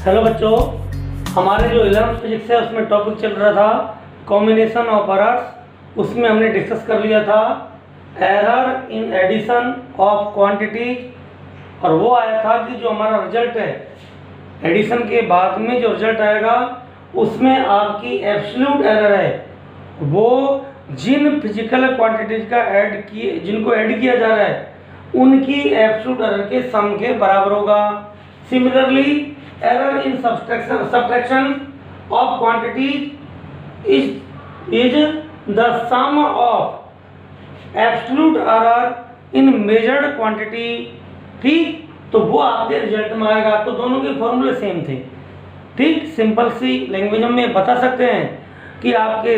Hello बच्चों, हमारे जो 11th फिजिक्स है उसमें टॉपिक चल रहा था कॉम्बिनेशन ऑफ एरर्स। उसमें हमने डिस्कस कर लिया था error in addition of quantities, और वो आया था कि जो हमारा रिजल्ट है एडिशन के बाद में जो रिजल्ट आएगा उसमें आपकी एब्सोल्यूट एरर है वो जिन फिजिकल क्वांटिटीज का जिनको ऐड किया जा रहा है उनकी एब्सोल्यूट एरर के सम के बराबर होगा। Similarly error in subtraction of quantities is the sum of absolute error in measured quantity. ठीक, तो वो आपके रिजल्ट में आएगा। तो दोनों के फॉर्मूले सेम थे। ठीक, सिंपल सी लैंग्वेज में बता सकते हैं कि आपके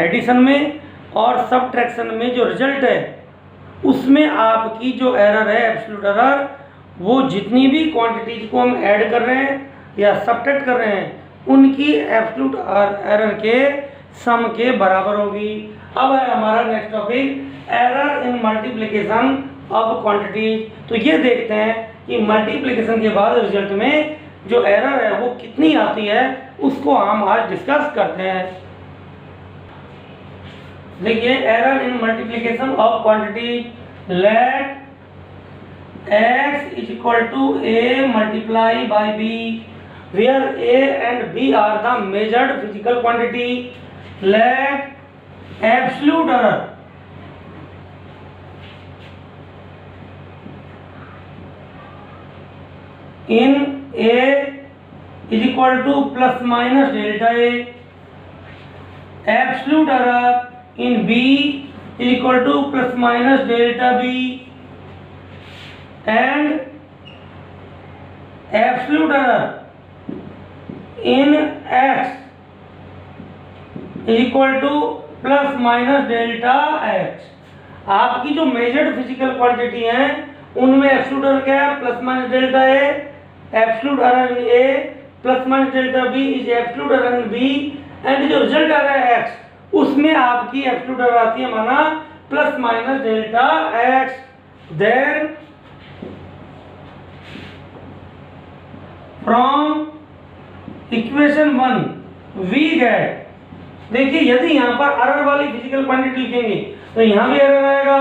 एडिशन में और सब्ट्रैक्शन में जो रिजल्ट है उसमें आपकी जो एरर है एब्सोल्यूट एरर, वो जितनी भी क्वांटिटीज को हम ऐड कर रहे हैं या सब्ट्रैक्ट कर रहे हैं उनकी एब्सोल्यूट एरर के सम के बराबर होगी। अब है हमारा next topic error in multiplication of quantities. तो ये देखते हैं कि मल्टीप्लिकेशन के बाद रिजल्ट में जो एरर है वो कितनी आती है, उसको हम आज डिस्कस करते हैं। देखिए, error in multiplication of quantity, let x is equal to a multiply by b, where a and b are the measured physical quantity. Let absolute error in a is equal to plus minus delta a, absolute error in b is equal to plus minus delta b, and absolute error in x is equal to plus minus delta x। आपकी जो measured physical quantity हैं उनमें absolute error क्या है? Plus minus delta A. Absolute error in A plus minus delta B is absolute error in B, and जो result आ रहा है एक्स उसमें आपकी एब्सोल्यूट एरर आती है माना plus minus delta X. Then from equation 1 we get, देखिए यदि यहाँ पर एरर वाली फिजिकल क्वांटिटी लिखेंगे तो यहाँ भी एरर आएगा।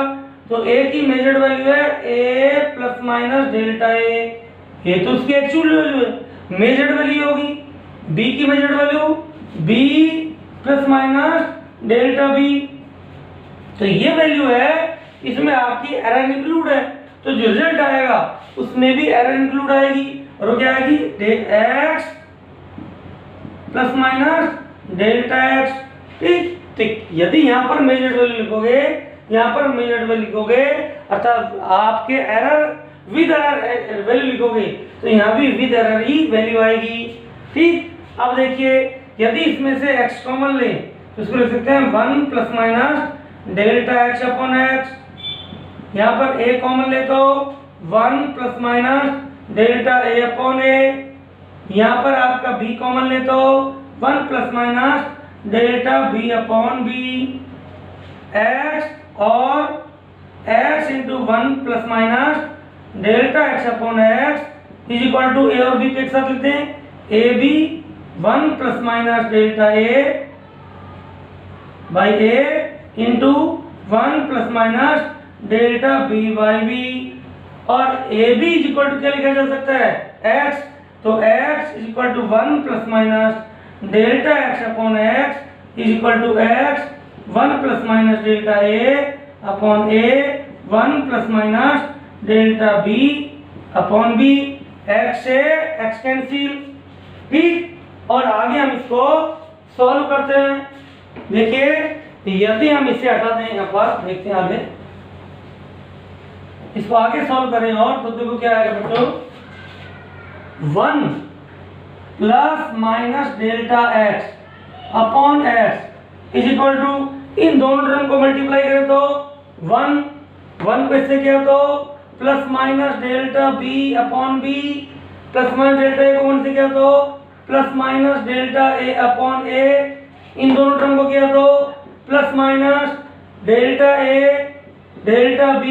तो ए की मेजर्ड वैल्यू है A plus minus delta A, ये तो उसकी एक्चुअल वैल्यू है, मेजर्ड वैल्यू होगी। बी की measured value B plus minus delta B, तो ये वैल्यू है, इसमें आपकी एरर इंक्लूड है। तो जो रिजल्ट आएगा उसमें भी एरर इंक्लूड आएगी, और वो क्या आएगी? X plus minus delta x. ठीक, यदि यहाँ पर मेजर्ड वैल्यू लिखोगे, यहाँ पर मेजर्ड वैल्यू लिखोगे, अर्थात आपके एरर विद एरर वैल्यू लिखोगे तो यहाँ भी विद एरर ही वैल्यू आएगी। ठीक, अब देखिए यदि इसमें से x कॉमन लें तो इसको लिख सकते हैं 1 plus minus delta x upon x. यहाँ पर a कॉमन ले तो 1 plus minus delta a upon a। यहाँ पर आपका b कॉमन ले तो 1 plus minus delta b upon b। x और x into 1 plus minus delta x upon x is equal to a और b को एक साथ लिखते हैं, A B 1 plus minus delta a by a into 1 plus minus delta b by b। और A B is equal to क्या लिखा जा सकता है? x, तो x is equal to 1 plus minus delta x upon x is equal to x 1 plus minus delta a upon a 1 plus minus delta b upon b। x से x cancel. ठीक, और आगे हम इसको सॉल्व करते हैं। देखिए यदि हम इसे हटा दें, यहाँ पर देखते हैं आगे, इसको आगे सॉल्व करें और तो देखो क्या आएगा बच्चों, 1 plus minus delta x upon x is equal to, इन दोनों टर्म को मल्टीप्लाई करें तो 1 को इससे क्या तो plus minus delta b upon b, plus minus delta a को 1 से क्या तो plus minus delta a upon a। इन दोनों टर्म को क्या तो plus minus delta a delta b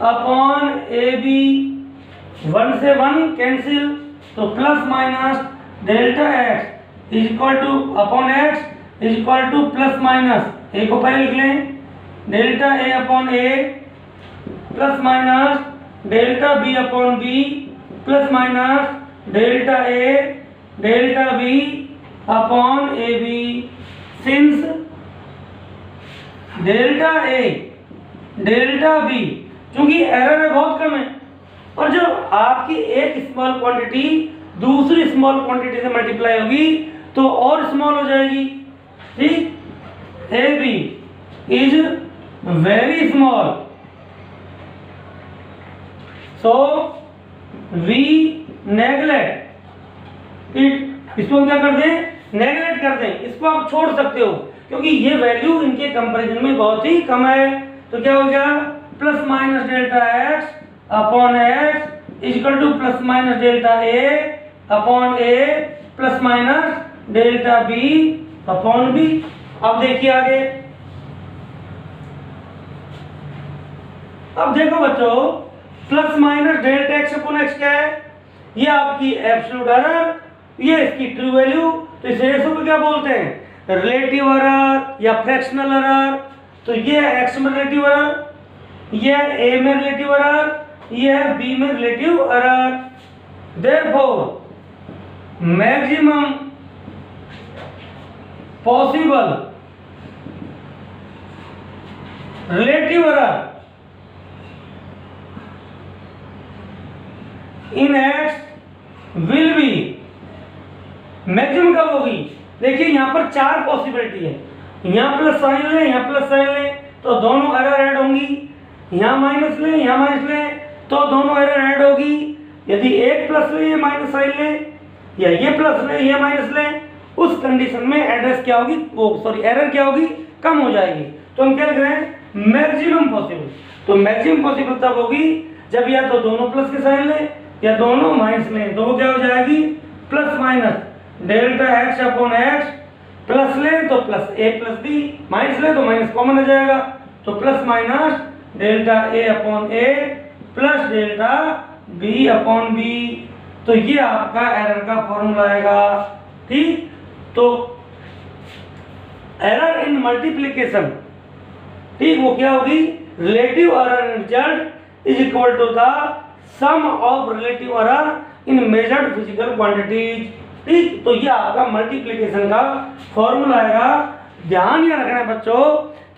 upon A B. 1 से 1 कैंसिल, तो plus minus delta X is equal to upon x is equal to plus minus A को पहले लिख लें, डेल्टा ए अपॉन ए plus minus delta B upon B plus minus delta B upon ए B. Since delta ए delta B, क्योंकि error है बहुत कम है, और जब आपकी एक स्मॉल क्वांटिटी दूसरी स्मॉल क्वांटिटी से मल्टीप्लाई होगी तो और स्मॉल हो जाएगी, ठीक। A B is very small, so we neglect it. इसको क्या कर दें, नेग्लेक्ट कर दें, इसको आप छोड़ सकते हो क्योंकि ये वैल्यू इनके कंपैरिजन में बहुत ही कम है। तो क्या हो गया, plus minus delta x upon x is equal to plus minus delta A upon A plus minus delta B upon B. अब देखिए आगे, अब देखो बच्चों, plus minus delta x upon x क्या है, ये आपकी एब्सोल्यूट एरर, ये इसकी ट्रू वैल्यू। तो इस रेशो को क्या बोलते हैं, रिलेटिव एरर या फ्रैक्शनल एरर। तो ये है एक्स में रिलेटिव एरर, ये है ए में रिलेटिव एरर, ये है बी में relative error. Therefore maximum possible relative error in x will be, maximum कब होगी, देखिए यहां पर चार पॉसिबिलिटी है, यहां प्लस साइन लें, यहां प्लस साइन लें तो दोनों एरर ऐड होंगी, यहां माइनस लें, यहां माइनस लें तो दोनों एरर ऐड होगी। यदि एक प्लस लें, ये माइनस साइन लें, या ये प्लस लें, ये माइनस लें, उस कंडीशन में एड्रेस क्या होगी, वो सॉरी एरर क्या होगी, कम हो जाएगी। तो हम क्या लिख रहे हैं, मैक्सिमम पॉसिबल। तो मैक्सिमम पॉसिबल तब होगी जब या तो दोनों प्लस के साइन लें या दोनों माइनस लें, तो वो क्या हो जाएगी, plus minus delta x upon X, plus लें तो plus A plus B, minus लें तो माइनस कॉमन आ जाएगा, तो प्लस माइनस डेल्टा ए अपॉन ए plus delta B upon B. तो ये आपका एरर का फॉर्मूला आएगा, ठीक। तो एरर इन मल्टीप्लिकेशन, ठीक, वो क्या होगी, relative error in result is equal to the sum of relative error in measured physical quantities, ठीक। तो ये आपका मल्टीप्लिकेशन का फॉर्मूला आएगा। ध्यान ये रखना है बच्चों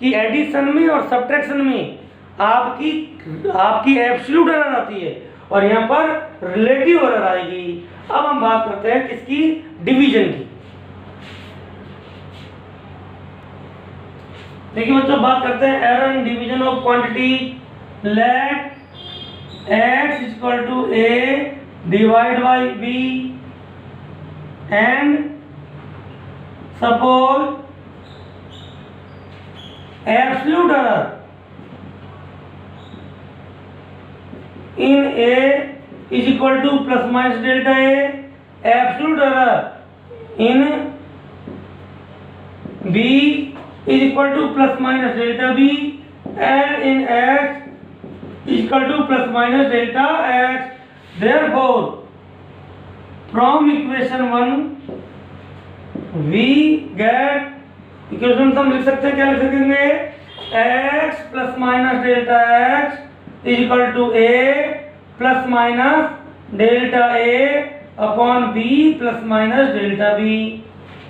कि एडिशन में और सब्ट्रैक्शन में आपकी एब्सोल्यूट एरर आती है और यहाँ पर रिलेटिव एरर आएगी। अब हम बात करते हैं किसकी, डिवीजन की। देखिए बच्चों, बात करते हैं error in division of quantity. Let x is equal to a divide by b and suppose absolute error in A is equal to plus minus delta A, absolute error in B is equal to plus minus delta B, and in X is equal to plus minus delta X. Therefore from equation 1 we get equation हम लिख सकते हैं, क्या लिख सकेंगे, x plus minus delta x is equal to a plus minus delta a upon b plus minus delta b,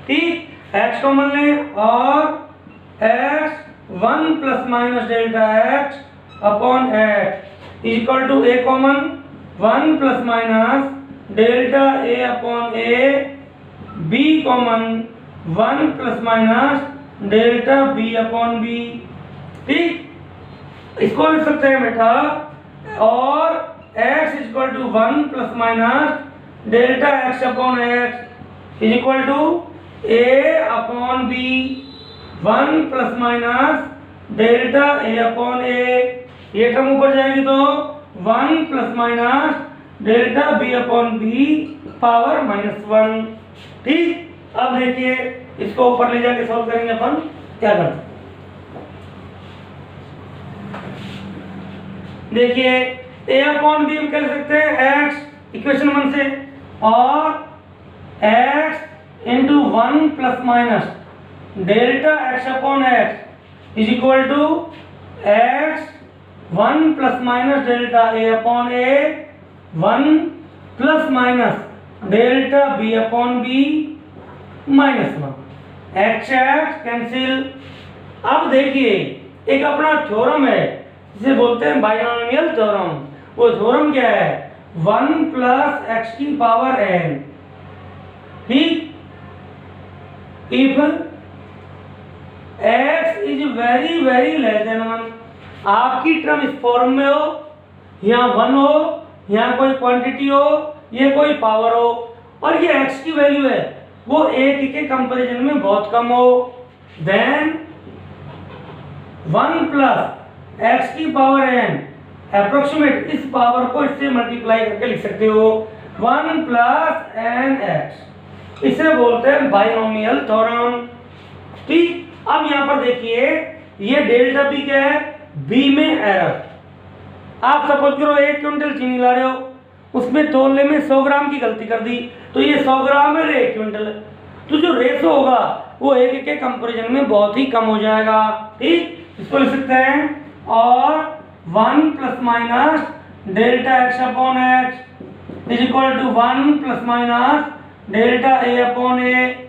ठीक। x common लें और x 1 plus minus delta x upon x is equal to a common 1 plus minus delta a upon a, b common 1 plus minus delta b upon b, ठीक। इसको लिख सकते हैं बेटा, और x is equal to 1 plus minus delta x upon x is equal to a upon b 1 plus minus delta a upon a। ये term ऊपर जाएगी तो 1 plus minus delta b upon b power -1, ठीक। अब देखिए इसको ऊपर ले जाके सॉल्व करेंगे अपन, क्या करते हैं, देखिए a अपॉन b हम कह सकते हैं x इक्वेशन 1 से, और x into 1 plus minus delta x upon x is equal to x 1 plus minus delta a upon a 1 plus minus delta b upon b minus 1 x cancel. अब देखिए एक अपना थ्योरम है जिसे बोलते हैं बाइनोमियल थ्योरम। वो थ्योरम क्या है? 1 प्लस एक्स की पावर n, ठीक, if x is very very less than 1। आपकी टर्म इस फॉर्म में हो, यहाँ 1 हो, यहाँ कोई क्वांटिटी हो, ये कोई पावर हो, और ये x की वैल्यू है वो 1 के कंपैरिजन में बहुत कम हो, देन 1 प्लस एक्स की पावर n अप्रोक्सीमेट इस पावर को इससे मल्टीप्लाई करके लिख सकते हो 1 प्लस एन एक्स। इसे बोलते हैं बाइनोमियल थ्योरम, ठीक। अब यहाँ पर देखिए ये डेल्टा बी क्या है? बी में एरर। आप सपोज करो 1 क्विंटल चीनी ला रहे हो, उसमें तोलने में 100 ग्राम की गलती कर दी, तो ये 100 ग्राम है, 1 क्विंटल है, तो जो रेशो होगा वो 1 के कंपैरिजन में बहुत ही कम हो जाएगा, ठीक। इसको लिख सकते हैं और 1 plus minus delta x upon x is equal to 1 plus minus delta A upon a,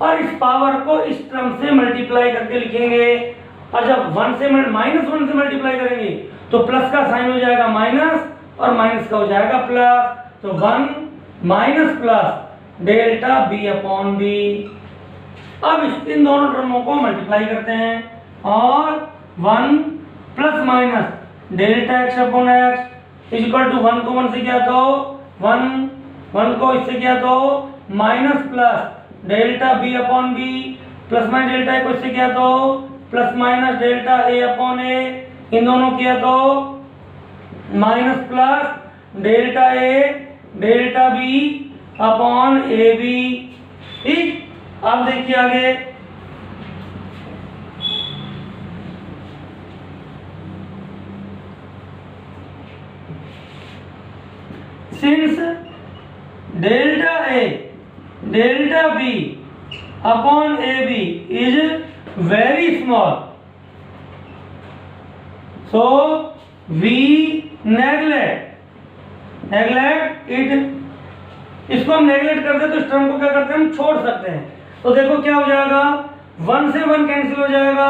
और इस पावर को इस टर्म से मल्टीप्लाई करके लिखेंगे, और जब 1 से -1 से मल्टीप्लाई करेंगे तो प्लस का साइन हो जाएगा माइनस और माइनस का हो जाएगा प्लस, तो 1 minus plus delta B upon B. अब इन दोनों टर्मों को मल्टीप्लाई करते हैं और 1 plus minus delta x upon x is equal to 1 को 1 से किया तो 1 को इससे किया तो minus plus delta B upon B, plus minus delta a को इससे किया तो plus minus delta A upon a, इन दोनों किया तो माइनस प्लस डेल्टा ए डेल्टा बी अपॉन ए बी, ठीक। अब देखिए आगे, since delta A delta B upon A B is very small, so we neglect it. इसको हम नेग्लेक्ट करते हैं तो इस टर्म को क्या करते हैं, हम छोड़ सकते हैं। तो देखो क्या हो जाएगा, 1 से 1 कैंसिल हो जाएगा,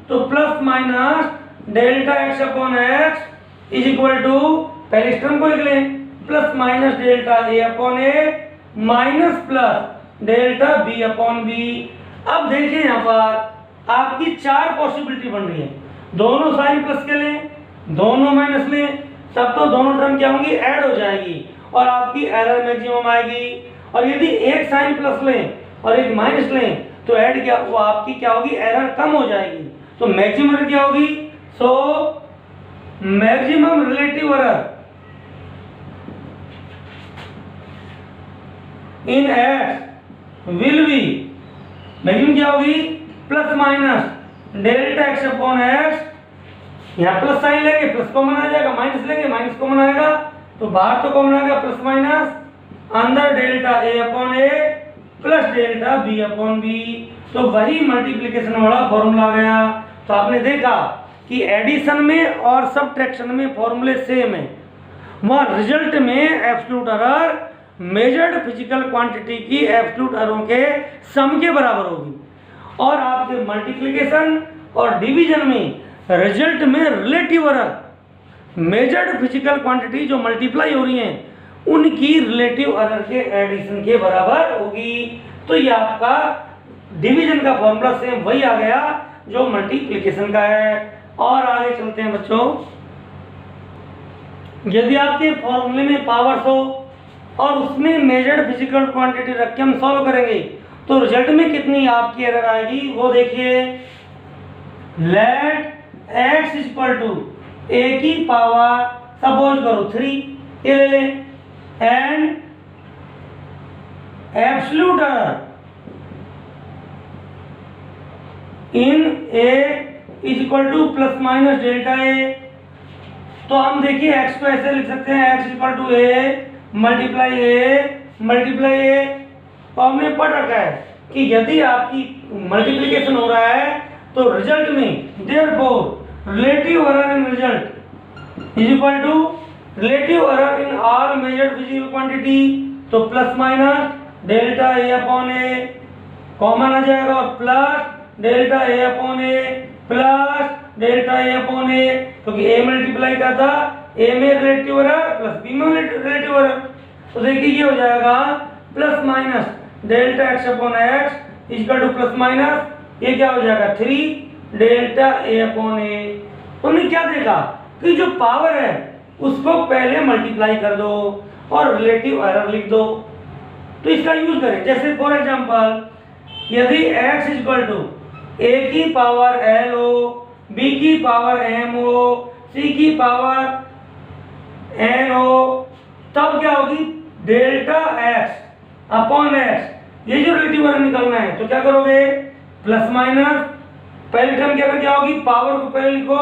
तो plus minus delta x upon x is equal to, पहले इस टर्म को लिख लें, plus minus delta A upon a minus plus delta B upon B. अब देखिए यहाँ पर आपकी 4 पॉसिबिलिटी बन रही है, दोनों साइन प्लस के लें, दोनों माइनस लें, तब तो दोनों टर्म क्या होंगी, ऐड हो जाएगी और आपकी एरर मैक्सिमम आएगी। और यदि एक साइन प्लस लें और एक माइनस लें तो ऐड क्या वो आपकी क्या होगी, एरर कम हो जाएगी, तो मैक्सिमम एरर क्या होगी, so maximum relative error in x will be, maximum क्या होगी, plus minus delta x upon x, यहाँ प्लस साइन लेंगे प्लस कॉमन आ जाएगा, माइनस लेंगे माइनस कॉमन आएगा, तो बाहर तो कॉमन आएगा प्लस माइनस, अंदर डेल्टा ए अपॉन ए plus delta B upon B, तो वही मल्टीप्लिकेशन वाला फॉर्मूला आ गया। तो आपने देखा कि एडिशन में और सब्ट्रैक्शन में फॉर्मूले सेम है, वहाँ रिजल्ट में absolute error measured physical quantity की एब्सोल्यूट एरर के सम के बराबर होगी, और आपके मल्टीप्लिकेशन और डिवीजन में रिजल्ट में relative error measured physical quantity जो मल्टीप्लाई हो रही हैं उनकी रिलेटिव एरर के एडिशन के बराबर होगी। तो ये आपका डिवीजन का फॉर्मूला सेम वही आ गया जो मल्टीप्लिकेशन का है। और आगे चलते हैं बच्चों, यदि आपके फॉर्मूले में पावर्स हो और उसमें मेजर्ड फिजिकल क्वांटिटी रख के हम सॉल्व करेंगे तो रिजल्ट में कितनी आपकी एरर आएगी वो देखिए। Let x is equal to a की पावर सपोज करो 3 ये ले लें, and absolute error in a is equal to plus minus delta a। तो हम देखिए x को ऐसे लिख सकते हैं, x equal to a multiply a multiply a. और हमने पढ़ रखा है कि यदि आपकी मल्टीप्लिकेशन हो रहा है तो रिजल्ट में therefore relative error in result is equal to relative error in all measured physical quantity. तो plus minus delta A upon A common आ जाएगा और plus delta A upon A plus delta A upon A, क्योंकि A multiply का था A में relative error plus B में relative error. तो देखिए ये हो जाएगा plus minus delta x upon x equal to plus minus ये क्या हो जाएगा 3 डेल्टा ए अपॉन ए। उन्होंने क्या देखा कि जो पावर है उसको पहले मल्टीप्लाई कर दो और रिलेटिव एरर लिख दो। तो इसका यूज करें, जैसे फॉर एग्जांपल यदि x इक्वल टू a की पावर l हो, b की पावर m हो, c की पावर n हो, तब क्या होगी डेल्टा x अपॉन x। ये जो रिलेटिव एरर निकालना है तो क्या करोगे प्लस माइनस पहली टर्म क्या होगी पावर को पहले लिखो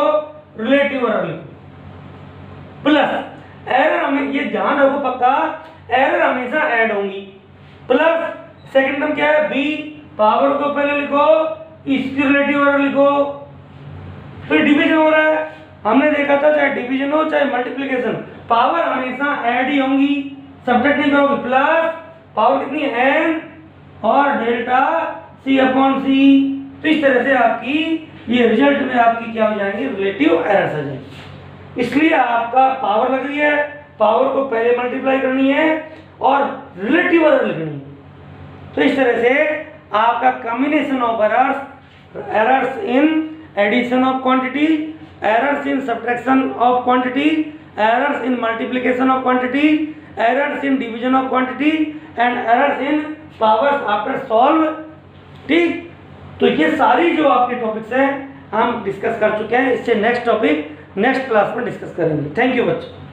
रिलेटिव एरर लिखो प्लस एरर हमें ये ध्यान रखो पक्का एरर हमेशा ऐड होंगी प्लस सेकंड टर्म क्या है बी पावर को पहले लिखो इसकी रिलेटिव एरर लिखो। फिर डिवीजन हो रहा है हमने देखा था चाहे डिवीजन हो चाहे मल्टीप्लिकेशन पावर हमेशा ऐड ही होंगी सब्ट्रैक्ट नहीं करोगे प्लस पावर कितनी एन और डेल्टा सी अपॉन सी। तो इस तरह से आपकी ये रिजल्ट में आपकी क्या हो जाएंगे रिलेटिव एरर्स आ जाएंगे। इसलिए आपका पावर लग रही है पावर को पहले मल्टीप्लाई करनी है और रिलेटिव एरर लिखनी है। तो इस तरह से आपका combination of errors in addition of quantity, errors in subtraction of quantity, errors in multiplication of quantity, errors in division of quantity and errors in powers after solve. ठीक, तो ये सारी जो आपके टॉपिक्स हैं हम डिस्कस कर चुके हैं। इससे नेक्स्ट टॉपिक नेक्स्ट क्लास में डिस्कस करेंगे। थैंक यू बच्चों।